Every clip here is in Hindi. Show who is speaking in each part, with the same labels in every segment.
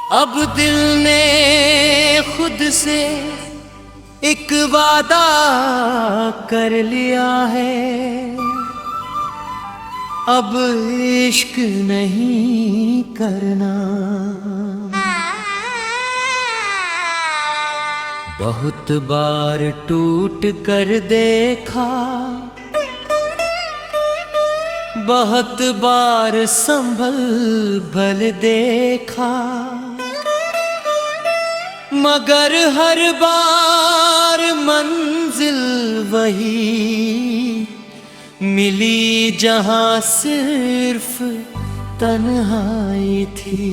Speaker 1: अब दिल ने खुद से एक वादा कर लिया है, अब इश्क नहीं करना। बहुत बार टूट कर देखा, बहुत बार संभल भल देखा, मगर हर बार मंजिल वही मिली जहां सिर्फ तन्हाई थी।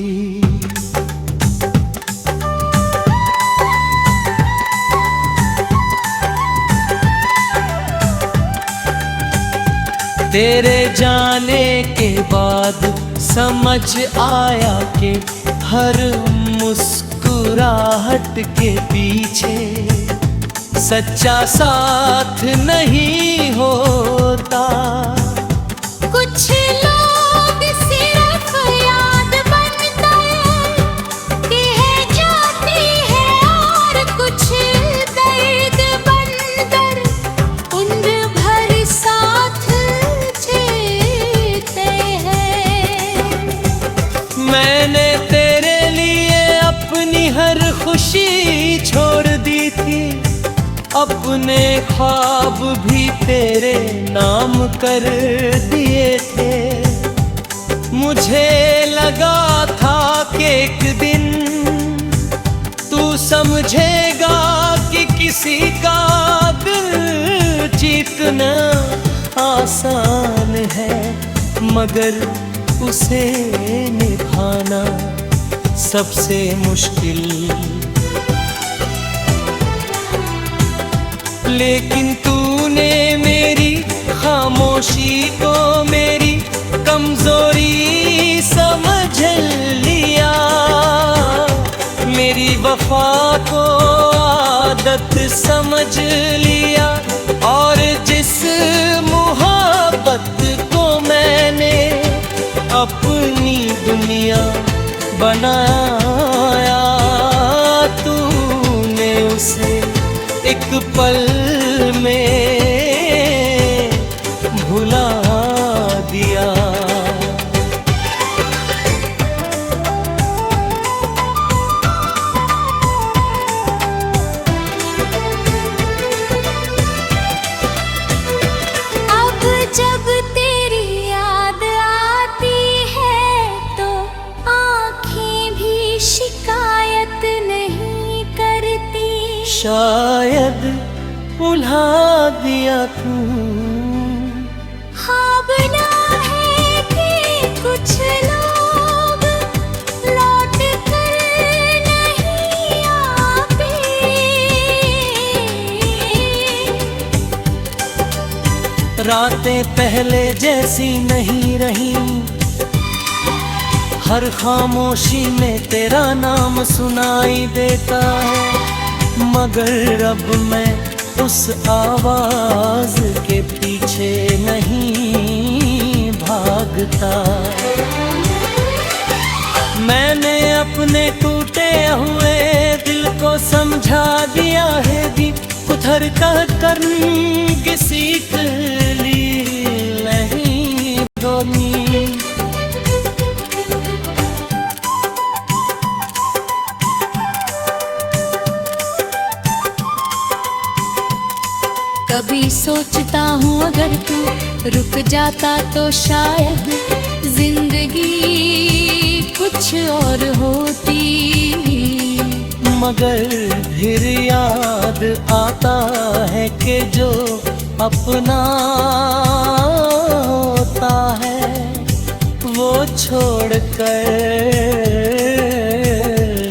Speaker 1: तेरे जाने के बाद समझ आया कि हर मुस्कुराहट के पीछे सच्चा साथ नहीं होता।
Speaker 2: कुछ लोग सिर्फ याद बनकर कह जाती है और कुछ दर्द बनकर उम्र भर साथ जीते हैं।
Speaker 1: मैंने तेरे लिए अपनी हर खुशी छोड़ दी थी, अपने ख्वाब भी तेरे नाम कर दिए थे। मुझे लगा था कि एक दिन तू समझेगा कि किसी का दिल जीतना आसान है, मगर उसे निभाना सबसे मुश्किल। लेकिन तूने मेरी खामोशी को मेरी कमजोरी समझ लिया, मेरी वफा को आदत समझ लिया, और जिस मोहब्बत को मैंने अपनी दुनिया बनाया, तूने उसे एक पल में भुला दिया।
Speaker 2: अब जब तेरी याद आती है तो आँखें भी शिकायत नहीं करती।
Speaker 1: शायद भुला दिया तू।
Speaker 2: हाँ बना है कि कुछ लोग लौट कर नहीं आते।
Speaker 1: रातें पहले जैसी नहीं रही, हर खामोशी में तेरा नाम सुनाई देता है, मगर अब मैं उस आवाज के पीछे नहीं भागता। मैंने अपने टूटे हुए दिल को समझा दिया है जी, उधर कह कर सीख ली नहीं धोनी।
Speaker 2: कभी सोचता हूँ अगर तू रुक जाता तो शायद जिंदगी कुछ और होती,
Speaker 1: मगर फिर याद आता है कि जो अपना होता है वो छोड़ कर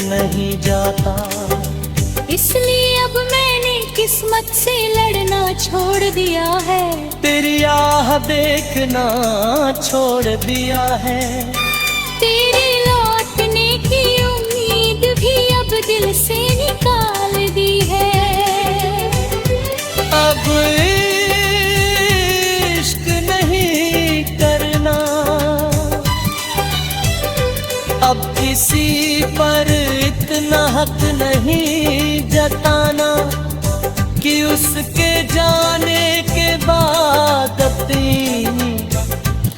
Speaker 1: नहीं जाता।
Speaker 2: इसलिए अब मैंने किस्मत से लड़ना छोड़ दिया है,
Speaker 1: तेरी आह देखना छोड़ दिया है,
Speaker 2: तेरे लौटने की उम्मीद भी अब दिल से निकाल दी है।
Speaker 1: अब इश्क नहीं करना, अब किसी पर इतना हक नहीं जताना कि उसके जाने के बाद अपनी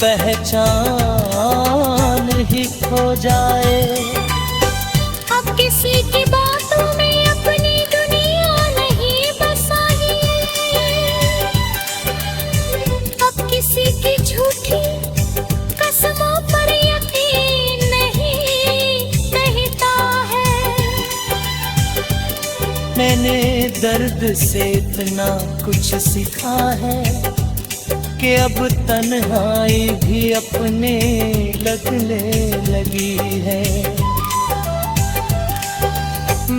Speaker 1: पहचान ही खो जाए।
Speaker 2: अब किसी की बातों में अपनी दुनिया नहीं बसानी, अब किसी की झूठी कसमों पर यकीन नहीं रहता है।
Speaker 1: मैंने दर्द से इतना कुछ सीखा है कि अब तन्हाई भी अपने लगने लगी है।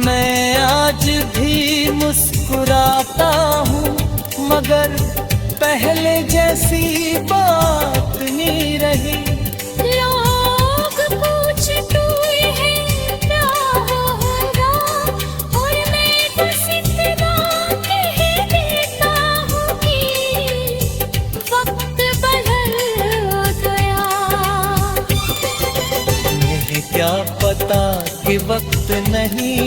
Speaker 1: मैं आज भी मुस्कुराता हूँ मगर पहले जैसी बात नहीं रही।
Speaker 2: लोग पूछते हैं क्या होगा और मैं बस इतना कह देता हूँ कि वक्त बदल गया।
Speaker 1: मुझे क्या पता कि वक्त नहीं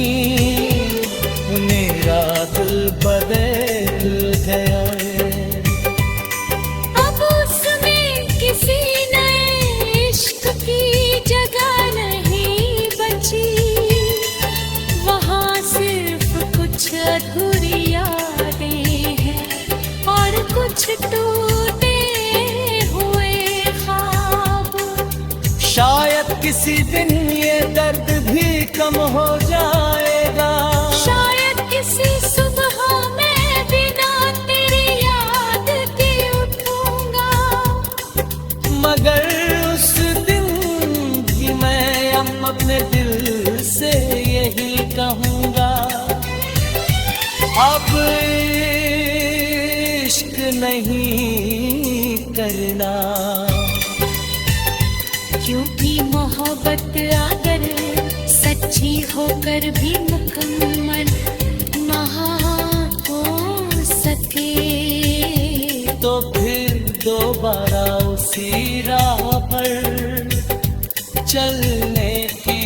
Speaker 1: मेरा दिल बदल गया है।
Speaker 2: अब उसमें किसी नए इश्क की जगह नहीं बची, वहाँ सिर्फ कुछ अधूरी यादें हैं और कुछ टूटे हुए ख्वाब।
Speaker 1: शायद किसी दिन ये दर्द भी कम हो जाएगा।
Speaker 2: शायद किसी सुबह मैं बिना तेरी याद के उठूंगा,
Speaker 1: मगर उस दिन भी मैं अपने दिल से यही कहूँगा, अब इश्क नहीं करना।
Speaker 2: क्योंकि मोहब्बत अगर सच्ची होकर भी मुकम्मल ना हो सके
Speaker 1: तो फिर दोबारा उसी राह पर चलने की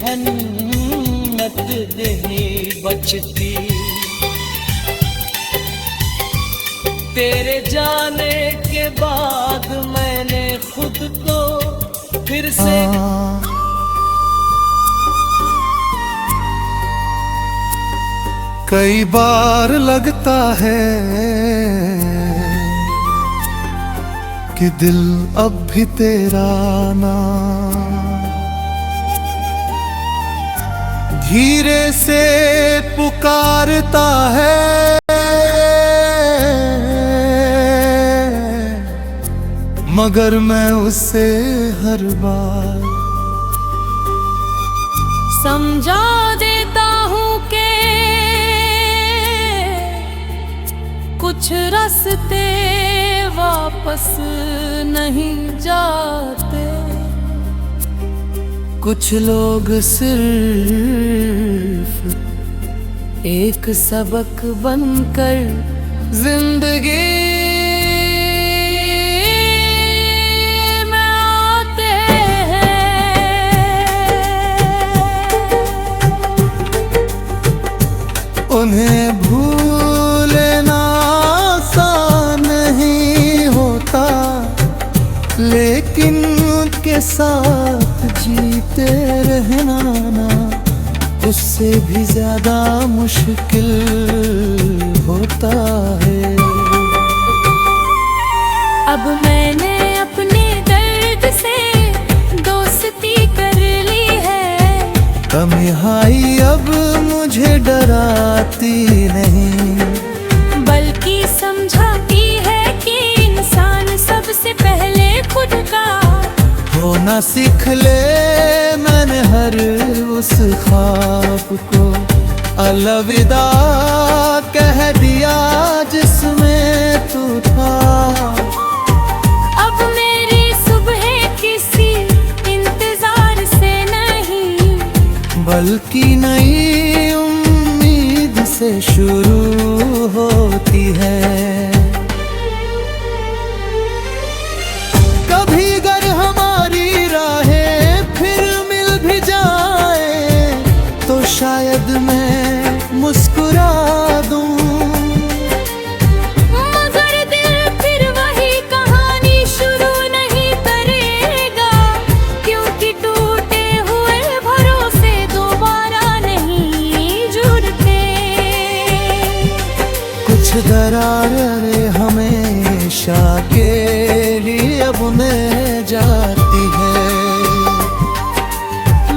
Speaker 1: हिम्मत नहीं बचती। तेरे जाने के बाद मैंने खुद को फिर से
Speaker 3: कई बार लगता है कि दिल अब भी तेरा ना धीरे से पुकारता है, मगर मैं उसे हर बार
Speaker 2: समझा देता हूँ कि कुछ रास्ते वापस नहीं जाते।
Speaker 1: कुछ लोग सिर्फ एक सबक बनकर जिंदगी में आते हैं।
Speaker 3: उन्हें भूलना आसान नहीं होता, लेकिन उनके साथ जीते रहना ना उससे भी ज्यादा मुश्किल होता है।
Speaker 2: अब मैंने अपने दर्द से दोस्ती कर ली है,
Speaker 3: तन्हाई अब मुझे डराती नहीं,
Speaker 2: बल्कि समझाती है कि इंसान सबसे पहले खुद का
Speaker 3: होना सीख ले। मैंने हर उस ख्वाब को अलविदा कह दिया जिसमें तू था।
Speaker 2: अब मेरी सुबह किसी इंतजार से नहीं,
Speaker 3: बल्कि नई उम्मीद से शुरू होती है। कभी गर हमारी राह दरारें हमेशा के लिए अब उन्हें जाती है।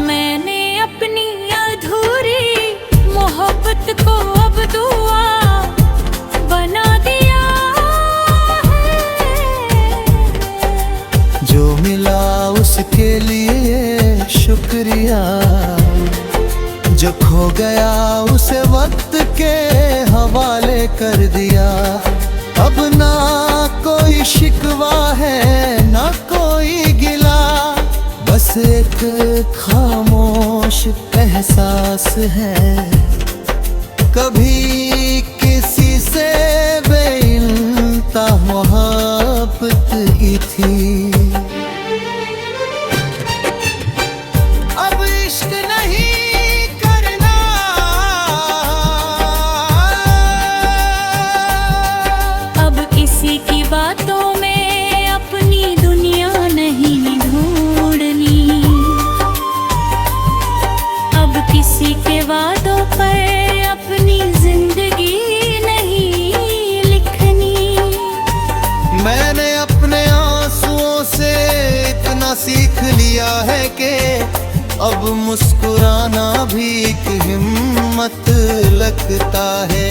Speaker 2: मैंने अपनी अधूरी मोहब्बत को अब दुआ बना दिया है।
Speaker 3: जो मिला उसके लिए शुक्रिया, जो खो गया उसे वक्त के हवाले कर दिया। अब ना कोई शिकवा है ना कोई गिला, बस एक खामोश एहसास है। कभी किसी से बेइंतहा मोहब्बत की थी, अब इश्क नहीं
Speaker 2: की बातों में अपनी दुनिया नहीं ढूंढनी, अब किसी के वादों पर अपनी जिंदगी नहीं लिखनी।
Speaker 3: मैंने अपने आंसुओं से इतना सीख लिया है कि अब मुस्कुराना भी एक हिम्मत लगता है।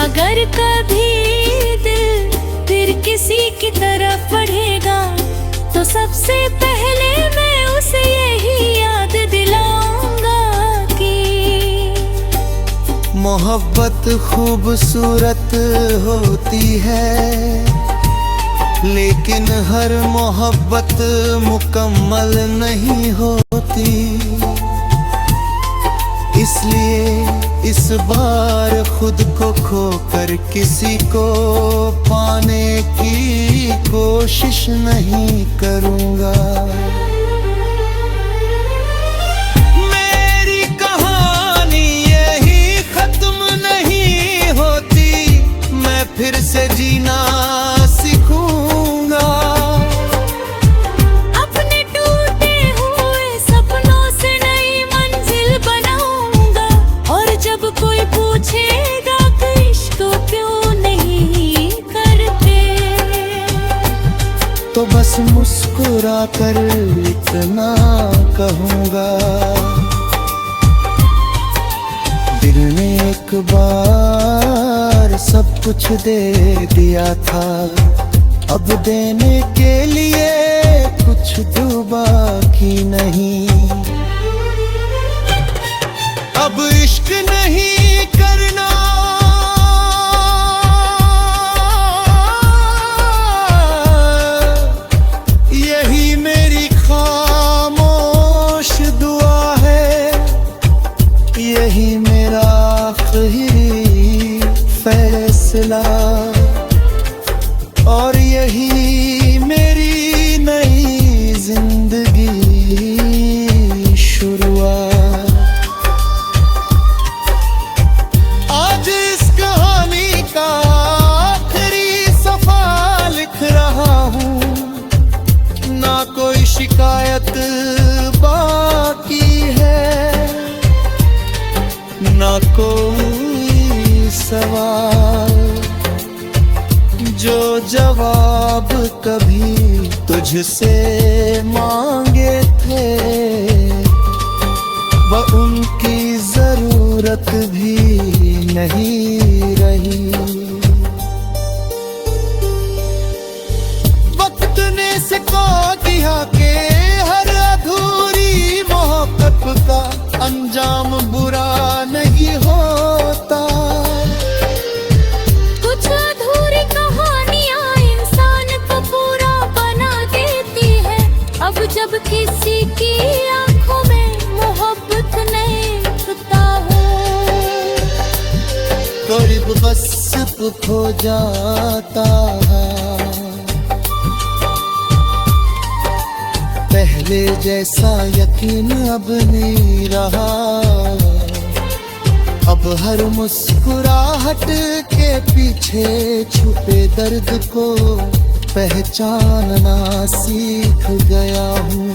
Speaker 2: अगर कभी दिल फिर किसी की तरफ बढ़ेगा तो सबसे पहले मैं उसे यही याद दिलाऊंगा कि
Speaker 3: मोहब्बत खूबसूरत होती है, लेकिन हर मोहब्बत मुकम्मल नहीं होती। इसलिए इस बार खुद को खोकर किसी को पाने की कोशिश नहीं करूँगा। मेरी कहानी यही खत्म नहीं होती, मैं फिर से जीना सीखूंगा।
Speaker 2: अपने टूटे हुए सपनों से नई मंजिल बनाऊंगा, और जब कोई पूछेगा कि इश्क क्यों नहीं करते,
Speaker 3: तो बस मुस्कुरा कर इतना कहूँगा, दिल ने एक बार सब कुछ दे दिया था, अब देने के लिए कुछ तो बाकी नहीं। अब इश्क नहीं करना, यही मेरी खामोश दुआ है, यही मेरा आखिरी फैसला, और यही मेरी नई जिंदगी शुरुआत। आज इस कहानी का आखिरी सफा लिख रहा हूँ, ना कोई शिकायत बाकी है, ना कोई सवाल जो जवाब कभी तुझसे मांगे थे, वह उनकी जरूरत भी नहीं रही। वक्त ने सिखा दिया कि हर अधूरी मोहब्बत का अंजाम बुरा नहीं होता।
Speaker 2: कुछ अधूरी कहानियां इंसान को पूरा बना देती है, अब जब किसी की आंखों में मोहब्बत नहीं दिखता हो,
Speaker 3: करीब बस खो जाता है। पहले जैसा यकीन अब नहीं रहा, अब हर मुस्कुराहट के पीछे छुपे दर्द को पहचानना सीख गया हूँ।